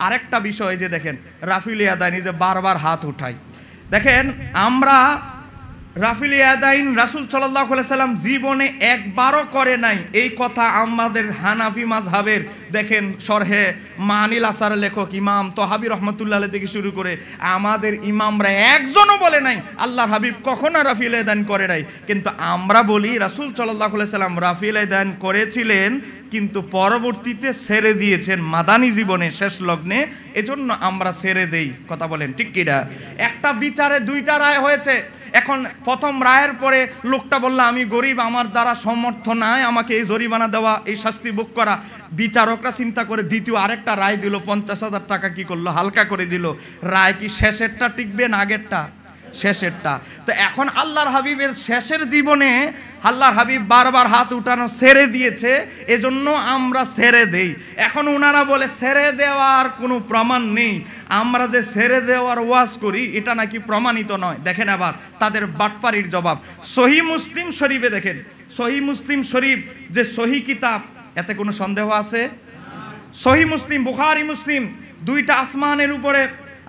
আরেকটা বিষয় যে দেখেন রাফিল ইয়াদাইন যে বারবার হাত উঠাই, দেখেন আমরা রাফিল ইয়াদাইন রাসূল সাল্লাল্লাহু আলাইহি সাল্লাম জীবনে একবারও করে নাই, এই কথা আমাদের হানাফি মাযহাবের দেখেন শরহে মানিল আসার লেখক ইমাম তহাবি রহমতুল্লাহ আলাইহি থেকে শুরু করে আমাদের ইমামরা একজনও বলে নাই আল্লাহর হাবিব কখনো রাফিল ইয়াদাইন করে নাই। কিন্তু আমরা বলি রাসূল সাল্লাল্লাহু আলাইহি সাল্লাম রাফিল ইয়াদাইন করেছিলেন, কিন্তু পরবর্তীতে ছেড়ে দিয়েছেন মাদানী জীবনে শেষ লগ্নে, এজন্য আমরা ছেড়ে দেই। কথা বলেন ঠিক কিনা? একটা বিচারে দুইটা রায় হয়েছে। এখন প্রথম রায়ের পরে লোকটা বলল আমি গরিব, আমার দ্বারা সমর্থ নাই আমাকে এই জরিমানা দেওয়া, এই শাস্তি ভোগ করা। বিচারকরা চিন্তা করে দ্বিতীয় আরেকটা রায় দিল, 50,000 টাকা কি করলো হালকা করে দিল। রায় কি শেষেরটা টিকবে না আগেরটা? শেষেরটা। তো এখন আল্লাহর হাবিবের শেষের জীবনে আল্লাহর হাবিব বারবার হাত উঠানো ছেড়ে দিয়েছে, এজন্য আমরা ছেড়ে দেই। এখন ওনারা বলে ছেড়ে দেওয়ার কোনো প্রমাণ নেই, আমরা যে ছেড়ে দেওয়ার ওয়াজ করি এটা নাকি প্রমাণিত নয়। দেখেন আবার তাদের বাটপারির জবাব। সহিহ মুসলিম শরীফে দেখেন, সহিহ মুসলিম শরীফ যে সহিহ কিতাব, এতে কোনো সন্দেহ আছে? সহিহ মুসলিম, বুখারী মুসলিম দুইটা আসমানের উপরে,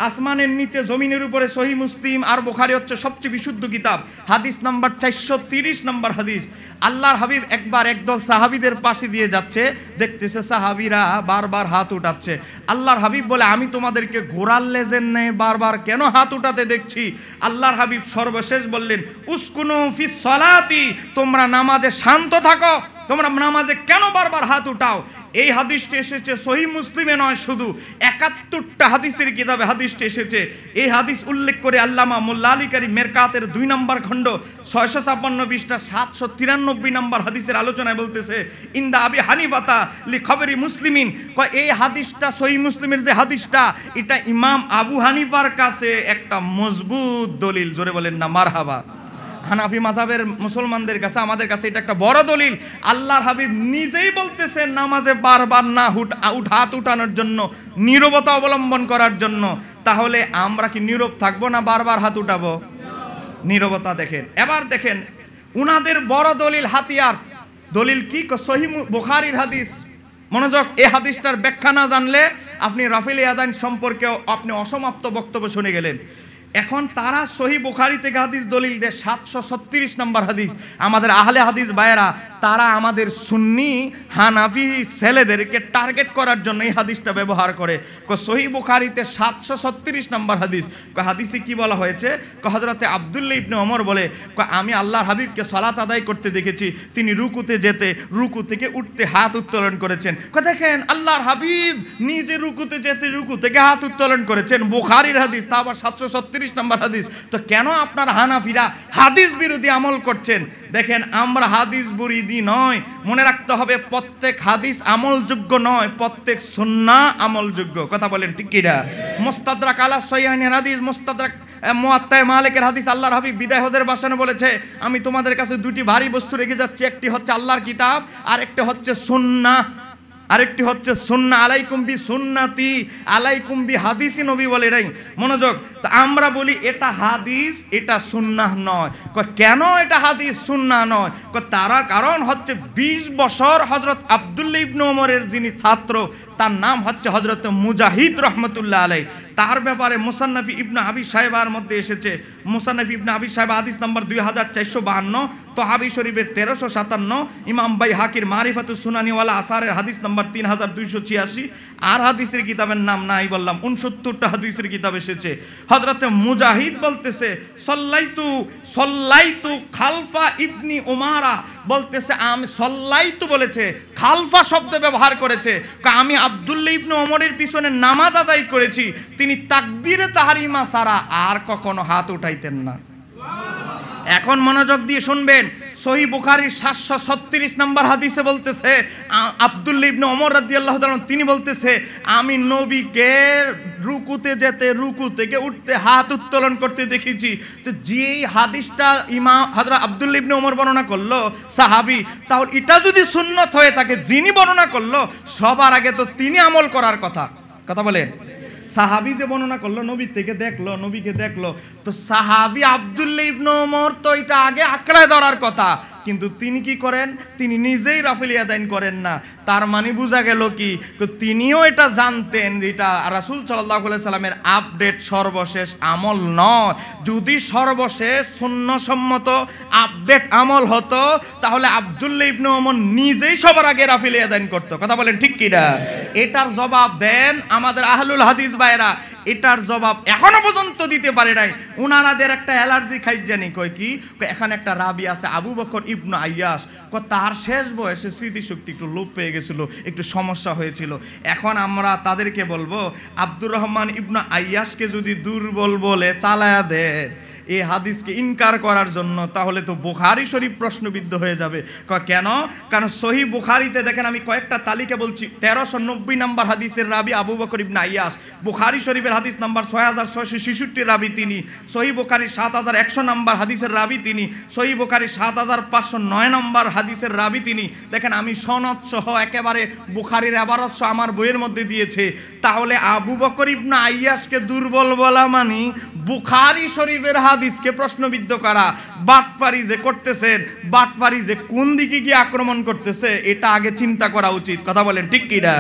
আসমানের নিচে জমিনের উপরে সহিহ মুসলিম আর বুখারী হচ্ছে সবচেয়ে বিশুদ্ধ কিতাব। হাদিস নাম্বার 430 নম্বর হাদিস। আল্লাহর হাবিব একবার একদল সাহাবীদের পাশে দিয়ে যাচ্ছে, দেখতেছে সাহাবীরা বারবার হাত উঠাচ্ছে। আল্লাহর হাবিব বলে আমি তোমাদেরকে ঘোড়ার লেজের ন্যায় বারবার কেন হাত উঠাতে দেখছি? আল্লাহর হাবিব সর্বশেষ বললেন উসকুনু ফিস সালাতি, তোমরা নামাজে শান্ত থাকো, তোমরা নামাজে কেন বারবার হাত উঠাও? এই হাদিসটি এসেছে সহিহ মুসলিমে নয়, শুধু 71টা হাদিসের কিতাবে হাদিসটি এসেছে। এই হাদিস উল্লেখ করে আল্লামা মোল্লা আলী কারি মেরকাতের 2 নম্বর খণ্ড 656 পৃষ্ঠা 793 নম্বর হাদিসের আলোচনায় বলতেছে ইন্দা আবি হানিফাতা লি খবরি মুসলিমিন, এই হাদিসটা সহিহ মুসলিমের যে হাদিসটা এটা ইমাম আবু হানিফার কাছে একটা মজবুত দলিল। জোরে বলেন না মারহাবা। হানাফি মাযহাবের মুসলমানদের কাছে, আমাদের কাছে এটা একটা বড় দলিল। আল্লাহর হাবিব নিজেই বলতেছেন নামাজে বারবার না হাত উঠানোর জন্য, নীরবতা অবলম্বন করার জন্য। তাহলে আমরা কি নীরব থাকবো না বারবার হাত উঠাবো? নীরবতা। দেখেন এবার দেখেন উনাদের বড় দলিল হাতিয়ার, দলিল কি? সহিহ বুখারীর হাদিস। মনোযোগ, এই হাদিসটার ব্যাখ্যা না জানলে আপনি রাফিল ইয়াদাইন সম্পর্কেও আপনি অসমাপ্ত বক্তব্য শুনে গেলেন। এখন তারা সহিহ বুখারী থেকে হাদিস দলিল দেয় 736 নম্বর হাদিস। আমাদের আহলে হাদিস ভাইয়েরা তারা আমাদের সুন্নি হানাফি ছেলেদেরকে টার্গেট করার জন্য এই হাদিসটা ব্যবহার করে। সহিহ বুখারীতে 736 নম্বর হাদিস, হাদিসে কি বলা হয়েছে? হযরতে আব্দুল্লাহ ইবনে ওমর বলে আমি আল্লাহর হাবিবকে সালাত আদায় করতে দেখেছি, তিনি রুকুতে যেতে রুকু থেকে উঠতে হাত উত্তোলন করেছেন। দেখেন আল্লাহর হাবিব নিজে রুকুতে যেতে রুকু থেকে হাত উত্তোলন করেছেন, বুখারীর হাদিস, তা আবার 736 নম্বর হাদিস। তো কেন আপনারা হানাফিরা হাদিস বিরোধী আমল করছেন? দেখেন আমরা হাদিস বিরোধী নয়, মনে রাখতে হবে প্রত্যেক হাদিস আমলযোগ্য নয়, প্রত্যেক সুন্নাহ আমলযোগ্য। কথা বলেন ঠিক কিনা? মুস্তাদরাক আলা সহিহাইনের হাদিস, মুস্তাদরাক মুয়াত্তা মালিকের হাদিস, আল্লাহর হাবিব বিদায় হজের ভাষণে বলেছে আমি তোমাদের কাছে দুটি ভারী বস্তু রেখে যাচ্ছি, একটি হচ্ছে আল্লাহর কিতাব আর একটি হচ্ছে সুন্নাহ, আরেকটি হচ্ছে সুন্নাহ। আলাইকুম বি সুন্নাতি আলাইকুম বি হাদিসি, নবী বলে নাই। মনোযোগ, তো আমরা বলি এটা হাদিস এটা সুন্নাহ নয়। কেন এটা হাদিস সুন্নাহ নয়? তারা কারণ হচ্ছে 20 বছর হযরত আব্দুল্লাহ ইবনে ওমরের যিনি ছাত্র তার নাম হচ্ছে হযরত মুজাহিদ রহমতুল্লাহ আলাইহি, তার ব্যাপারে মুসান্নাফ ইবনে আবি শায়বার মধ্যে এসেছে। মুসান্নাফ ইবনে আবি শায়বা হাদিস নাম্বার 2452, তহাবি শরীফের 1357, ইমাম বাইহাকির মারিফাতুস সুনানি ওয়ালা আসারের হাদিস নাম্বার 3286, আর হাদিসের কিতাবের নাম নাই বললাম 69টা হাদিসের কিতাব এসেছে। হযরতে মুজাহিদ বলতেছে সল্লাইতু খালফা ইবনি উমারা, বলতেছে আমি সল্লাইতু বলেছে, খালফা শব্দ ব্যবহার করেছে, আমি আব্দুল্লাহ ইবনে ওমরের পিছনে নামাজ আদায় করেছি, তিনি তাকবীরে তাহরিমা ছাড়া আর কখনো হাত উঠাইতেন না। এখন মনোযোগ দিয়ে শুনবেন, সহিহ বুখারীর 736 নম্বর হাদিসে বলতেছে আব্দুল্লাহ ইবনে ওমর রাদিয়াল্লাহু তাআলা তিনি বলতেছে আমি নবীকে রুকুতে যেতে রুকু থেকে উঠতে হাত উত্তোলন করতে দেখেছি। তো যেই হাদিসটা ইমাম হযরত আব্দুল্লাহ ইবনে ওমর বর্ণনা করলো সাহাবী, তাহলে এটা যদি সুন্নত হয়ে থাকে যিনি বর্ণনা করলো সবার আগে তো তিনি আমল করার কথা। কথা বলেন, সাহাবী যে বর্ণনা করলো নবী থেকে দেখলো, নবীকে দেখলো, তো সাহাবী আব্দুল্লাহ ইবনে ওমর তো এটা আগে আঁকড়ায় ধরার কথা। কিন্তু তিনি কি করেন, তিনি নিজেই রাফিল ইয়াদাইন করেন না। তার মানে বোঝা গেল কি, তিনিও এটা জানতেন যে এটা রাসূল সাল্লাল্লাহু আলাইহি সাল্লামের আপডেট সর্বশেষ আমল নয়। যদি সর্বশেষ সুন্নহসম্মত আপডেট আমল হতো তাহলে আব্দুল্লাহ ইবনে ওমর নিজেই সবার আগে রাফিল ইয়াদাইন করতো। কথা বলেন ঠিক কি না? এটার জবাব দেন আমাদের আহলুল হাদিস ভাইরা, এটার জবাব এখনো পর্যন্ত দিতে পারে নাই। উনারাদের একটা অ্যালার্জি খাই জানি, কয় কি, এখানে একটা রাবি আছে আবু বকর ইবনে আইয়াস, তার শেষ বয়সে স্মৃতিশক্তি একটু লোপ পেয়ে গেছিল, একটু সমস্যা হয়েছিল। এখন আমরা তাদেরকে বলবো আব্দুর রহমান ইবনে আইয়াসকে যদি দুর্বল বলে চালায়া দেয় এই হাদিসকে ইনকার করার জন্য, তাহলে তো বুখারী শরীফ প্রশ্নবিদ্ধ হয়ে যাবে। কেন? কারণ সহিহ বুখারীতে দেখেন, আমি কয়েকটা তালিকা বলছি। 1390 নম্বর হাদিসের রাবি আবু বকর ইবনে আইয়াস, বুখারী শরীফের হাদিস নাম্বার 6666 রাবি তিনি, সহিহ বুখারী 7100 নম্বর হাদিসের রাবি তিনি, সহিহ বুখারী 7509 নম্বর হাদিসের রাবি তিনি। দেখেন আমি সনদ সহ একেবারে বুখারীর ইবারত সহ আমার বইয়ের মধ্যে দিয়েছে। তাহলে আবু বকর ইবনে আইয়াসকে দুর্বল বলা মানে বুখারী শরীফের হাদিসকে প্রশ্নবিদ্ধ করা। বাটপারি যে করতেছেন, বাটপারি যে কোন দিকে গিয়ে আক্রমণ করতেছে, এটা আগে চিন্তা করা উচিত। কথা বলেন ঠিক কি না?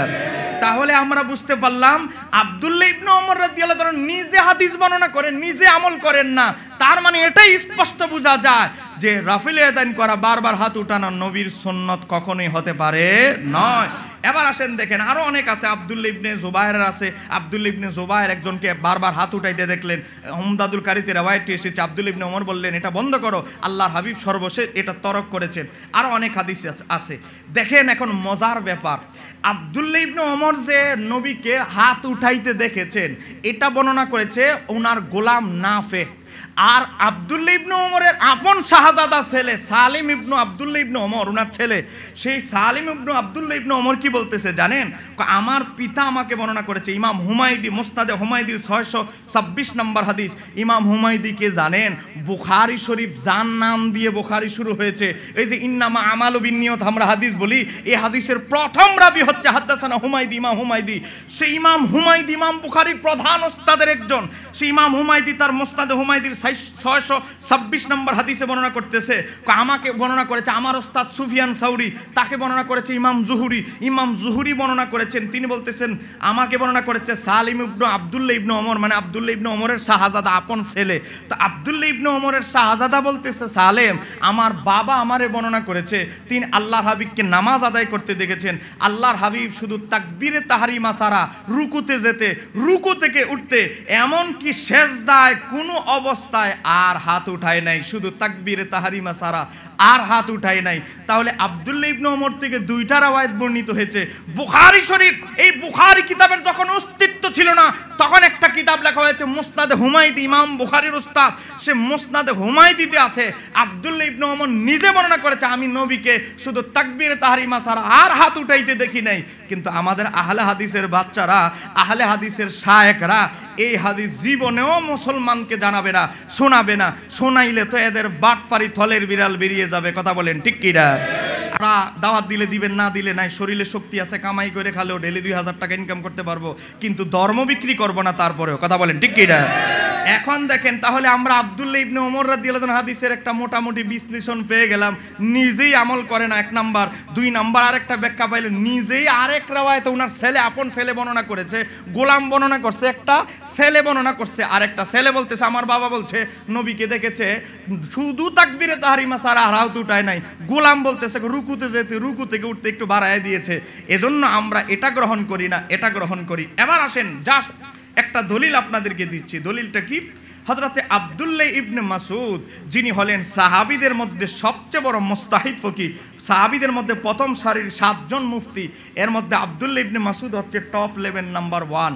তাহলে আমরা বুঝতে পারলাম আব্দুল্লাহ ইবনে ওমর রাদিয়াল্লাহু তাআলা নিজে হাদিস বর্ণনা করেন, নিজে আমল করেন না। তার মানে এটাই স্পষ্ট বোঝা যায় যে রাফিল ইয়াদাইন করা, বারবার হাত উঠানো নবীর সুন্নত কখনোই হতে পারে নয়। এবার আসেন দেখেন আরো অনেক আছে। আব্দুল্লাহ ইবনে জুবায়ের আছে। আব্দুল্লাহ ইবনে জুবায়ের একজনকে বারবার হাত উঠাইতে দেখলেন। উমদাদুল কারীতে রওয়ায়াতটি এসেছে, আব্দুল্লাহ ইবনে ওমর বললেন এটা বন্ধ করো, আল্লাহর হাবিব সর্বশেষ এটা তরক করেছেন। আরো অনেক হাদিস আছে। দেখেন এখন মজার ব্যাপার, আব্দুল্লাহ ইবনে ওমর যে নবীকে হাত উঠাইতে দেখেছেন এটা বর্ণনা করেছে ওনার গোলাম নাফে। আর আব্দুল্লাহ ইবনে ওমরের আপন শাহজাদা ছেলে সালিম ইবনে আব্দুল্লাহ ইবনে ওমর, ওনার ছেলে, সেই সালিম ইবনে আব্দুল্লাহ ইবনে ওমর কি বলতেছে জানেন? আমার পিতা আমাকে বর্ণনা করেছে। ইমাম হুমায়দি মুসনাদে হুমায়দির 626 নম্বর হাদিস। ইমাম হুমায়দি কে জানেন? বুখারী শরীফ যার নাম দিয়ে বুখারী শুরু হয়েছে, এই যে ইন্নামা আমালু বিন্নিয়ত আমরা হাদিস বলি, এই হাদিসের প্রথম রাবি হচ্ছে হাদ্দাসানা হুমায়দি, ইমাম হুমায়দি। সেই ইমাম হুমায়দি ইমাম বুখারীর প্রধান ওস্তাদের একজন। সেই ইমাম হুমায়দি তার মুসনাদে হুমায়দির 626 নম্বর হাদিসে বর্ণনা করতেছে, আমাকে বর্ণনা করেছে আমার ওস্তাদ সুফিয়ান সাউরি, তাকে বর্ণনা করেছে ইমাম জুহুরি, ইমাম জুহুরি বর্ণনা করেছেন, তিনি বলতেছেন আমাকে বর্ণনা করেছে সালিম ইবনে আব্দুল্লাহ ইবনে ওমর, মানে আব্দুল্লাহ ইবনে ওমরের শাহজাদা আপন ছেলে। তো আব্দুল্লাহ ইবনে ওমরের শাহজাদা বলতেছে সালেম, আমার বাবা আমারে বর্ণনা করেছে তিনি আল্লাহর হাবিবকে নামাজ আদায় করতে দেখেছেন। আল্লাহর হাবিব শুধু তাকবীরে তাহরিমা ছাড়া রুকুতে যেতে, রুকু থেকে উঠতে, এমনকি সেজদায় কোনো অবস্থায় আর হাত উঠায় নাই, শুধু তাকবীরে তাহরিমা ছাড়া আর হাত উঠায় নাই। তাহলে আব্দুল্লাহ ইবনে ওমর থেকে দুইটা রাওয়ায়াত বর্ণিত হয়েছে। বুখারী শরীফ, এই বুখারী কিতাবের যখন অস্তিত্ব ছিল না তখন একটা কিতাব লেখা হয়েছে মুসনাদে হুমায়দি, ইমাম বুখারীর উস্তাদ, সে মুসনাদে হুমায়দিতে আছে আব্দুল্লাহ ইবনে ওমর নিজে বর্ণনা করেছে আমি নবীকে শুধু তাকবীরে তাহরিমা ছাড়া আর হাত উঠাইতে দেখি নাই। কিন্তু আমাদের আহলে হাদিসের বাচ্চারা, আহলে হাদিসের শায়েখরা এই হাদিস জীবনেও মুসলমানকে জানাবে না, শোনাবে না। শোনাইলে তো এদের বাটপারি থলের বিড়াল বেরিয়ে যাবে। কথা বলেন ঠিক কি না? আমরা দাওয়াত দিলে দিবেন, না দিলে নাই। শরীরে শক্তি আছে, কামাই করে খালেও ডেলি 2000 টাকা ইনকাম করতে পারবো, কিন্তু ধর্ম বিক্রি করবো না তারপরেও। কথা বলেন ঠিক কি না? এখন দেখেন তাহলে আমরা আব্দুল্লাহ ইবনে ওমর রাদিয়াল্লাহু আনহু হাদিসের একটা মোটামুটি বিশ্লেষণ পেয়ে গেলাম। নিজেই আমল করে না, এক নাম্বার। দুই নাম্বার আরেকটা ব্যাখ্যা পাইলে নিজেই আরেক রাওয়ায়াতে ওনার ছেলে, আপন ছেলে বর্ণনা করেছে, গোলাম বর্ণনা করছে, একটা ছেলে বর্ণনা করছে, আরেকটা ছেলে বলতেছে আমার বাবা বলছে নবীকে দেখেছে শুধু তাকবীরে তাহরিমা ছাড়া আর হাত উঠায় নাই। গোলাম বলতেছে রুকুতে যেতে, রুকু থেকে উঠতে একটু বাড়ায় দিয়েছে। এজন্য আমরা এটা গ্রহণ করি না, এটা গ্রহণ করি। এবার আসেন জাস্ট একটা দলিল আপনাদেরকে দিচ্ছি। দলিলটা কি? হযরতে আব্দুল্লাহ ইবনে মাসউদ, যিনি হলেন সাহাবীদের মধ্যে সবচেয়ে বড় মুস্তাহিদ ফকিহ, সাহাবীদের মধ্যে প্রথম সারির 7 জন মুফতি, এর মধ্যে আব্দুল্লাহ ইবনে মাসউদ হচ্ছে টপ লেভেল নাম্বার 1।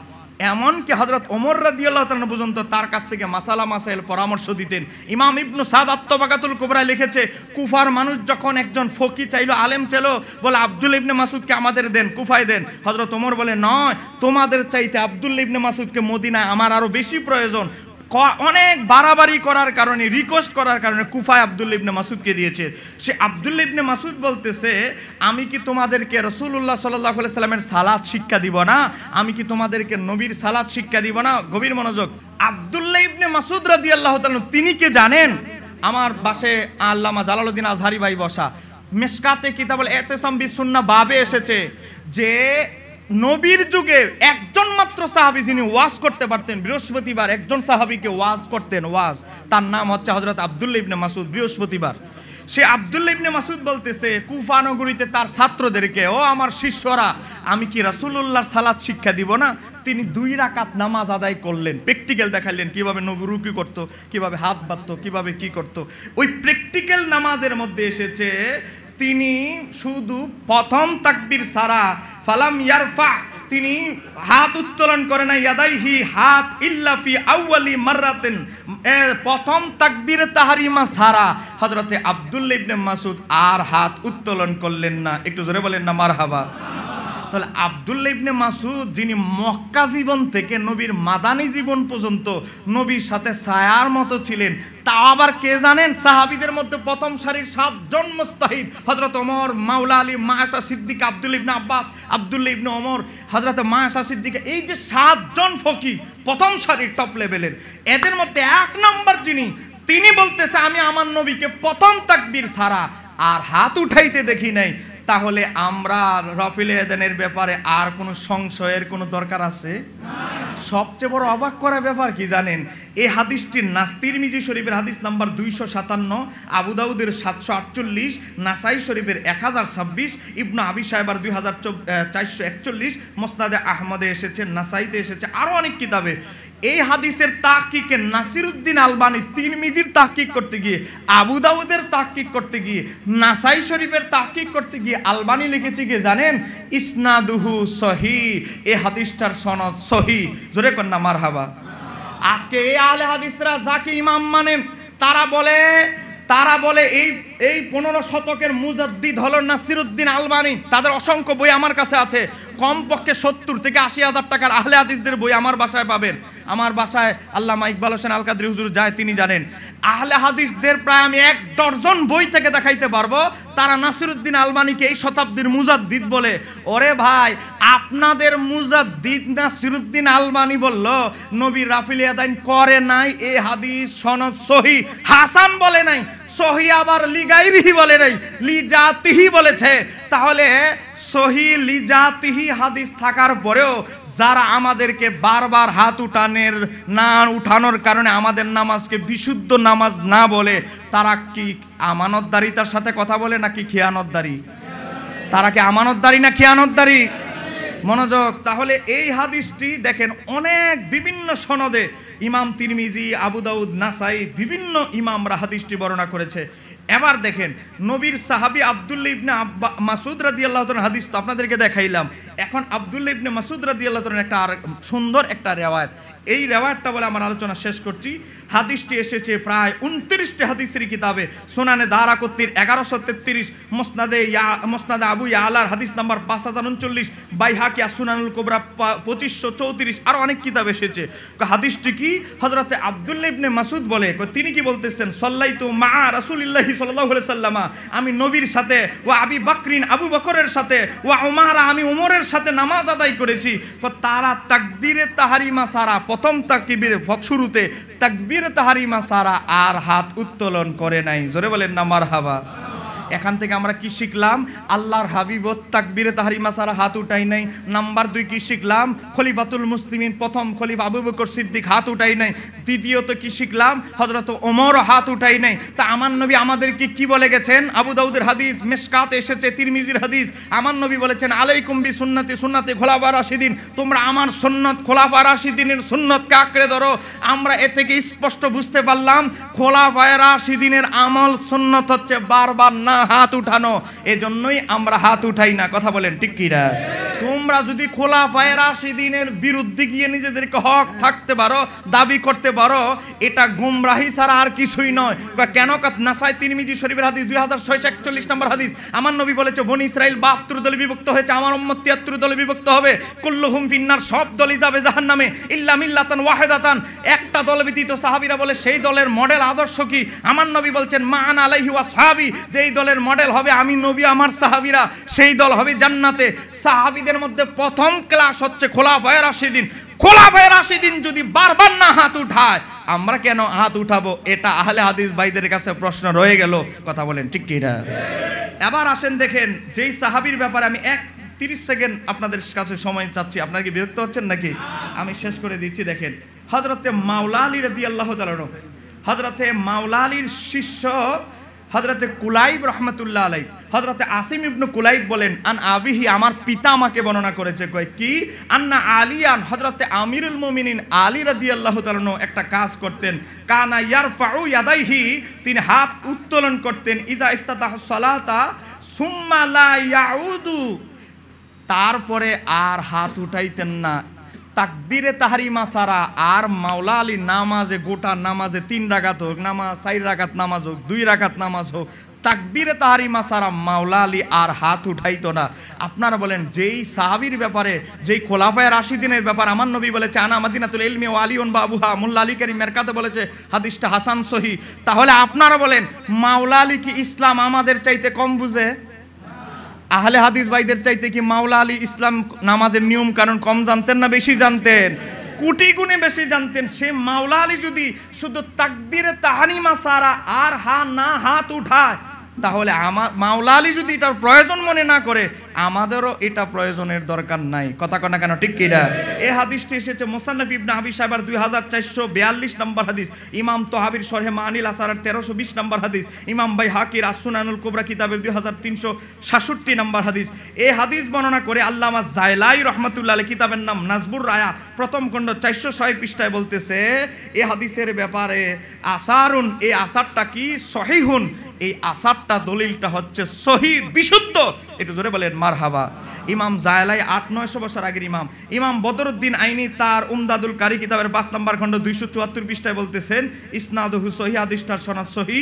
এমনকি হযরত ওমর রাদিয়াল্লাহু তাআলা পর্যন্ত তার কাছ থেকে মাসালা মাসাইল পরামর্শ দিতেন। ইমাম ইবনু সাদ আত-তাবাকাতুল কুবরায় লিখেছে, কুফার মানুষ যখন একজন ফকিহ চাইলো, আলেম চাইলো, বলে আব্দুল্লাহ ইবনে মাসউদকে আমাদের দেন, কুফায় দেন। হযরত ওমর বলে নয়, তোমাদের চাইতে আব্দুল্লাহ ইবনে মাসউদকে মদিনায় আমার আরো বেশি প্রয়োজন। অনেক বাড়াবাড়ি করার কারণে, রিকোয়েস্ট করার কারণে কুফায় আব্দুল্লাহ ইবনে মাসউদকে দিয়েছে। সে আব্দুল্লাহ ইবনে মাসউদ বলতেছে, আমি কি তোমাদেরকে রাসূলুল্লাহ সাল্লাল্লাহু আলাইহি সাল্লামের সালাত শিক্ষা দিব না? আমি কি তোমাদেরকে নবীর সালাত শিক্ষা দিব না? গভীর মনোযোগ। আব্দুল্লাহ ইবনে মাসউদ রাদিয়াল্লাহু তাআলা তিনি কে জানেন? আমার বাসে আল্লামা জালালউদ্দিন আজহারি ভাই বসা, মিশকাতে কিতাবুল ইতিসাম বিসুন্নাহ বাবে এসেছে যে নবীর যুগে একজন মাত্র সাহাবী যিনি ওয়াজ করতে পারতেন, বৃহস্পতিবার একজন সাহাবীকে ওয়াজ করতেন, ওয়াজ, তার নাম হচ্ছে হযরত আব্দুল্লাহ ইবনে মাসউদ। বৃহস্পতিবার সে আব্দুল্লাহ ইবনে মাসউদ বলতেছে কুফা নগরীতে তার ছাত্রদেরকে, ও আমার শিষ্যরা, আমি কি রাসূলুল্লাহর সালাত শিক্ষা দিব না? তিনি 2 রাকাত নামাজ আদায় করলেন, প্র্যাকটিক্যাল দেখালেন কিভাবে নবী রুকু করতো, কিভাবে হাত বাঁধতো, কিভাবে কি করতো। ওই প্র্যাকটিক্যাল নামাজের মধ্যে এসেছে তিনি শুধু প্রথম তাকবীর ছাড়া ফালাম ইয়ারফা, তিনি হাত উত্তোলন করে না, ইয়াদাইহি হাত ইল্লা ফি আউয়ালি মাররাতিন, প্রথম তাকবীরে তাহরিমা ছাড়া হযরতে আব্দুল্লাহ ইবনে মাসউদ আর হাত উত্তোলন করলেন না। একটু জোরে বলেন না মারহাবা। তাহলে আব্দুল্লাহ ইবনে মাসউদ যিনি মক্কা জীবন থেকে নবীর মাদানী জীবন পর্যন্ত নবীর সাথে ছায়ার মতো ছিলেন, তা আবার কে জানেন? সাহাবীদের মধ্যে প্রথম সারির 7 জন মুস্তাহিদ, হযরত ওমর, মাওলা আলী, মা আয়েশা সিদ্দিকা, আব্দুল্লাহ ইবনে আব্বাস, আব্দুল্লাহ ইবনে ওমর, হযরত মা আয়েশা সিদ্দিকা, এই যে 7 জন ফকি প্রথম সারির টপ লেভেলের, এদের মধ্যে 1 নম্বর যিনি, তিনি বলতেছে আমি আমার নবীকে প্রথম তাকবীর ছাড়া আর হাত উঠাইতে দেখি নাই। তাহলে আমরা রাফিল ইয়াদানের ব্যাপারে আর কোনো সংশয়ের কোনো দরকার আছে? সবচেয়ে বড় অবাক করা ব্যাপার কি জানেন? এই হাদিসটি তিরমিজি শরীফের হাদিস নাম্বার 257, আবু দাউদের 748, নাসাই শরীফের 1026, ইবনে আবি শায়বার 2441, মুসনাদে আহমদে এসেছে, নাসাইতে এসেছে, আরো অনেক কিতাবে। এই হাদিসের তাহকিকে নাসিরউদ্দিন আলবানী তিরমিজির তাহকিক করতে গিয়ে, আবু দাউদের তাহকিক করতে গিয়ে, নাসাই শরীফের তাহকিক করতে গিয়ে আলবানী লিখেছে কি জানেন? ইসনাদুহু সহিহ, এই হাদিসটার সনদ সহিহ। জোরে কর না মারহাবা। আজকে এই আহলে হাদিসরা যাকে ইমাম মানেন, তারা বলে এই 15 শতকের মুজাদ্দিদ হলো নাসিরউদ্দিন আলবানী। তাদের অসংখ্য বই আমার কাছে আছে, কমপক্ষে 70 থেকে 80 হাজার টাকার আহলে হাদিসদের বই আমার বাসায় পাবেন। আমার বাসায় আল্লামা ইকবাল হোসেন আল কাদরি হুজুর যায়, তিনি জানেন। আহলে হাদিসদের প্রায় আমি 1 ডজন বই থেকে দেখাইতে পারবো তারা নাসিরউদ্দিন আলবানীকে এই শতাব্দীর মুজাদ্দিদ বলে। ওরে ভাই, আপনাদের মুজাদ্দিদ নাসিরউদ্দিন আলবানী বলল নবী রাফিল ইয়াদাইন করে নাই, এই হাদিস সনদ সহিহ। হাসান বলে নাই, সহিহ আবার লিগাইরিহি বলে নাই, লিজাতিহি বলেছে। তাহলে সহিহ লিজাতিহি হাদিস থাকার পরেও যারা আমাদেরকে বারবার হাত উঠানোর কারণে আমাদের নামাজকে বিশুদ্ধ নামাজ না বলে, তারা কি আমানতদারিতার সাথে কথা বলে নাকি খিয়ানতদারি? তারা কি আমানতদারি না খিয়ানতদারি? মনোযোগ। তাহলে এই হাদিসটি দেখেন অনেক বিভিন্ন সনদে ইমাম তিরমিজি, আবু দাউদ, নাসাই, বিভিন্ন ইমামরা হাদিসটি বর্ণনা করেছে। এবার দেখেন নবীর সাহাবী আব্দুল্লাহ ইবনে মাসউদ রাদিয়াল্লাহু তাআলা হাদিস তো আপনাদেরকে দেখাইলাম। এখন আব্দুল্লাহ ইবনে মাসউদ রাদিয়াল্লাহু তাআলা একটা আর সুন্দর একটা রিওয়ায়াত, এই রিওয়ায়াতটা বলে আমার আলোচনা শেষ করছি। হাদিসটি এসেছে প্রায় 29টি হাদিসের কিতাবে, সুনানে দারাকুতনির 1133, মুসনাদে আবু ইয়ালার হাদিস নাম্বার 5039, বাইহাকি সুনানুল কুবরা 2534, আরো অনেক কিতাব এসেছে। হাদিসটি কি? হযরতে আব্দুল্লাহ ইবনে মাসউদ বলে, তিনি কি বলতেছেন? সাল্লাইতু মা রাসূলিল্লাহি সাল্লাল্লাহু আলাইহি সাল্লামা, আমি নবীর সাথে, ওয়া আবি বকরিন, আবু বকরের সাথে, ওয়া উমারা, আমি উমরের সাথে নামাজ আদায় করেছি। তারা তাকবীরে তাহরিমা সারা, প্রথম তাকবীরে শুরুতে তাকবীরে তাহরিমা সারা আর হাত উত্তোলন করে নাই। জোরে বলেন না মারহাবা। এখান থেকে আমরা কি শিখলাম? আল্লাহর হাবিব তাকবীরে তাহরিমা সারা হাত উঠাই নাই। নাম্বার 2 কি শিখলাম? খলিফাতুল মুসলিমিন প্রথম খলিফা আবু বকর সিদ্দিক হাত উঠাই নাই। দ্বিতীয়ত কি শিখলাম? হযরত ওমর হাত উঠাই নাই। তা আমার নবী আমাদেরকে কি বলে গেছেন? আবু দাউদের হাদিস, মিশকাতে এসেছে, তিরমিজির হাদিস। আমার নবী বলেছেন আলাইকুম বি সুন্নতি সুন্নতি খোলাফা রাশিদিন, তোমরা আমার সুন্নত খোলাফা রাশিদিনের সুন্নতকে আঁকড়ে ধরো। আমরা এ থেকে স্পষ্ট বুঝতে পারলাম খোলাফা রাশিদিনের আমল সুন্নত হচ্ছে বারবার না হাত উঠানো, এজন্যই আমরা হাত উঠাই না। কথা বলেন ঠিক কি না? তোমরা যদি খোলাফায়ে রাশিদিনের বিরুদ্ধে গিয়ে নিজেদেরকে হক থাকতে পারো, দাবি করতে পারো, এটা গুমরাহি ছাড়া আর কিছুই নয়। কেন? নাসাই তিরমিজি শরীফের হাদিস 2641 নম্বর হাদিস। আমার নবী বলেছে বনি ইসরাইল 72 দলে বিভক্ত হয়েছে, আমার উম্মত 73 দলে বিভক্ত হবে। কুল্লুহুম ফিন্নার, সব দলই যাবে জাহান্নামে, ইল্লা মিল্লাতান ওয়াহিদাতান, একটা দল ব্যতীত। সাহাবীরা বলে সেই দলের মডেল আদর্শ কি? আমার নবী বলছেন মা আনা আলাইহি ওয়া সাহাবী, যেই দলের মডেল হবে আমি নবী, আমার সাহাবীরা, সেই দল হবে জান্নাতে। সাহাবীদের মধ্যে প্রথম ক্লাস হচ্ছে খোলাফায়ে রাশিদিন। খোলাফায়ে রাশিদিন যদি বারবার না হাত উঠায়, আমরা কেন হাত উঠাবো? এটা আহলে হাদিস ভাইদের কাছে প্রশ্ন রয়ে গেল। কথা বলেন ঠিক কি না? এবার আসেন দেখেন, যেই সাহাবীর ব্যাপারে আমি 30 সেকেন্ড আপনাদের কাছে সময় চাচ্ছি। আপনারা কি বিরক্ত হচ্ছেন নাকি? আমি শেষ করে দিচ্ছি। দেখেন, হযরতে মাওলা আলী রাদিয়াল্লাহু তাআলা, হযরতে মাওলা আলীর শিষ্য হযরতে কুলাইব রহমাতুল্লাহ আলাইহি, হযরতে আসিম ইবনে কুলাইব বলেন, আন আবিহি, আমার পিতা আমাকে বর্ণনা করেছে, কয় কি, আন্না আলিয়ান, হযরতে আমিরুল মুমিনিন আলী রাদিয়াল্লাহু তাআলা একটা কাজ করতেন, কানা ইয়ারফাউ ইয়াদাইহি, তিনি হাত উত্তোলন করতেন, ইজা ইফতাতাহু সালাতা সুম্মা লা ইয়াউদু, তারপরে আর হাত উঠাইতেন না তাকবীরে তাহরিমা সারা। আর মাওলা আলী নামাজে, গোটা নামাজে 3 রাকাত হোক নামাজ, 4 রাকাত নামাজ হোক, 2 রাকাত নামাজ হোক, তাকবীরে তাহরিমা সারা মাওলা আলী আর হাত উঠাইতো না। আপনারা বলেন, যেই সাহাবীর ব্যাপারে, যেই খোলাফায়ে রাশিদিনের ব্যাপার আমার নবী বলেছে, আনা মাদিনাতুল ইলমি ওয়া আলিউন বাবুহা, মোল্লা আলী কারীম মেরকাতে বলেছে হাদিসটা হাসান সহি, তাহলে আপনারা বলেন মাওলা আলী কি ইসলাম আমাদের চাইতে কম বুঝে? আহলে হাদিস ভাইদের চাইতে কি মাওলা আলী ইসলাম নামাজের নিয়ম কানুন কম জানতেন না বেশি জানতেন? কোটি গুণে বেশি জানতেন। সে মাওলা আলী যদি শুধু তাকবীরে তাহরিমা সারা আর হাত উঠায়, তাহলে আমার মাওলা আলী যদি এটার প্রয়োজন মনে না করে, আমাদেরও এটা প্রয়োজনের দরকার নাই। কথা কনা কেন ঠিক কিনা? এই হাদিসটি এসেছে মুসান্নাফ ইবনে আবি শাইবার 2442 নম্বর হাদিস, ইমাম তহাবির শরহে মানিল আসারার 1320 নম্বর হাদিস, ইমাম বাইহাকির আসসুনানুল কুবরা কিতাবের 2366 নম্বর হাদিস। এই হাদিস বর্ণনা করে আল্লামা জায়লাই রহমাতুল্লাহ আলাইহি, কিতাবের নাম নাজবুর রায়া, প্রথম খণ্ড 406 পৃষ্ঠায় বলতেছে, এই হাদিসের ব্যাপারে আসারুন, এই আসারটা কি সহিহুন, এই আসারটা দলিলটা হচ্ছে সহি বিশুদ্ধ। একটু জোরে বলেন মারহাবা। ইমাম জায়লাই 800-900 বছর আগের ইমাম। ইমাম বদরুদ্দিন আইনি তার উমদাদুল কারি কিতাবের 5 নম্বর খণ্ড 274 পৃষ্ঠায় বলতেছেন, ইসনাদুহু সহি, হাদিসটার সনদ সহি।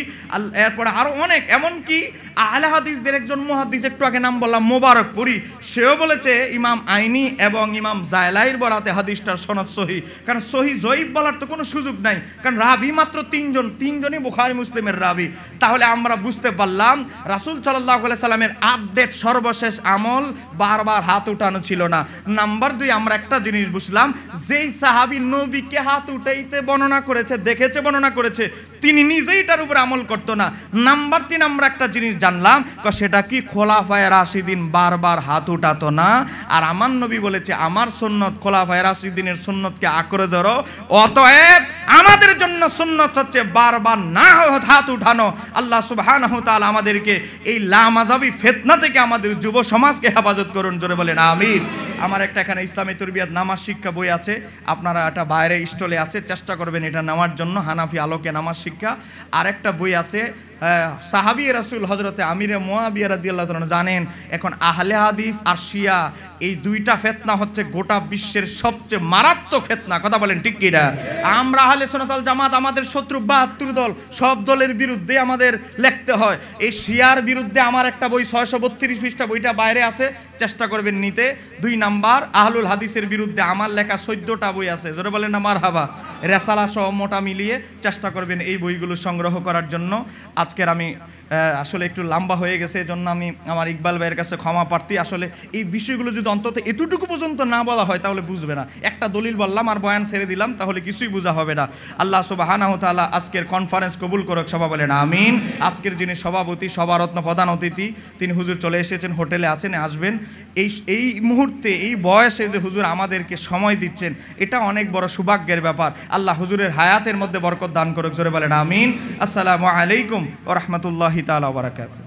এরপরে আরো অনেক, এমনকি আহলে হাদিসদের একজন মুহাদ্দিস, একটু আগে নাম বললাম মোবারকপুরি, সেও বলেছে ইমাম আইনি এবং ইমাম জায়লাইয়ের বরাতে হাদিসটার সনদ সহি। কারণ সহি জয়ীফ বলার তো কোনো সুযোগ নাই, কারণ রাবি মাত্র 3 তিনজনই বুখারী মুসলিমের রাবি। তাহলে আমরা বুঝতে পারলাম রাসূল সাল্লাল্লাহু আলাইহি সাল্লামের আপডেট সর্বশেষ আমল বারবার হাত উঠানো ছিল না। নাম্বার 2, আমরা একটা জিনিস বুঝলাম, যেই সাহাবী নবীকে হাত উঠাইতে বর্ণনা করেছে, দেখেছে, বর্ণনা করেছে, তিনি নিজেই এটার উপর আমল করতো না। নাম্বার 3, আমরা একটা জিনিস জানলাম, সেটা কি, খোলাফায়ে রাশিদিন বারবার হাত উঠাতো না। আর আমার নবী বলেছে, আমার সুন্নত খোলাফায়ে রাশিদিনের সুন্নতকে আঁকড়ে ধরো, অতএব আমাদের জন্য সুন্নত হচ্ছে বারবার না হাত উঠানো। আল্লাহ সুবহানাহু ওয়া তাআলা আমাদেরকে এই লামাযাবি ফিতনা থেকে আমাদের যুব সমাজকে হেফাজত করুন। জোরে বলেন আমিন। আমার একটা এখানে ইসলামী তরবিয়াত নামাজ শিক্ষা বই আছে, আপনারা এটা বাইরে স্টলে আছে, চেষ্টা করবেন এটা নেওয়ার জন্য, হানাফি আলোকে নামাজ শিক্ষা। আর একটা বই আছে সাহাবী রাসূল হযরতে আমিরে মুয়াবিয়া রাদিয়াল্লাহু তাআলা। জানেন এখন আহলে হাদিস আর শিয়া, এই দুইটা ফিতনা হচ্ছে গোটা বিশ্বের সবচেয়ে মারাত্মক ফিতনা। কথা বলেন ঠিক কি না? আমরা আহলে সুন্নাত ওয়াল জামাত, আমাদের শত্রু 72 দল, সব দলের বিরুদ্ধে আমাদের লিখতে হয়। এই শিয়ার বিরুদ্ধে আমার একটা বই 632 পৃষ্ঠা, বইটা বাইরে আছে, চেষ্টা করবেন নিতে। 2 নাম্বার, আহলুল হাদিসের বিরুদ্ধে আমার লেখা 14টা বই আছে। জোরে বলেন না মারহাবা। রেসালা সহ মোটা মিলিয়ে চেষ্টা করবেন এই বইগুলো সংগ্রহ করার জন্য। আজকের আমি আসলে একটু লম্বা হয়ে গেছে, এজন্য আমি আমার ইকবাল ভাইয়ের কাছে ক্ষমা প্রার্থী। আসলে এই বিষয়গুলো যদি অন্তত এতটুকু পর্যন্ত না বলা হয় তাহলে বুঝবে না। একটা দলিল বললাম আর বয়ান ছেড়ে দিলাম, তাহলে কিছুই বোঝা হবে না। আল্লাহ সুবহানাহু ওয়া তাআলা আজকের কনফারেন্স কবুল করুক, সবাই বলেন আমিন। আজকের যিনি সভাপতি, সভারত্ন প্রধান অতিথি, তিনি হুজুর চলে এসেছেন, হোটেলে আছেন, আসবেন। এই মুহূর্তে, এই বয়সে যে হুজুর আমাদেরকে সময় দিচ্ছেন, এটা অনেক বড় সৌভাগ্যের ব্যাপার। আল্লাহ হুজুরের হায়াতের মধ্যে বরকত দান করুক। জোরে বলেন আমিন। আসসালামু আলাইকুম ওয়া রাহমাতুল্লাহি তাআলা ওয়া বারাকাতুহু।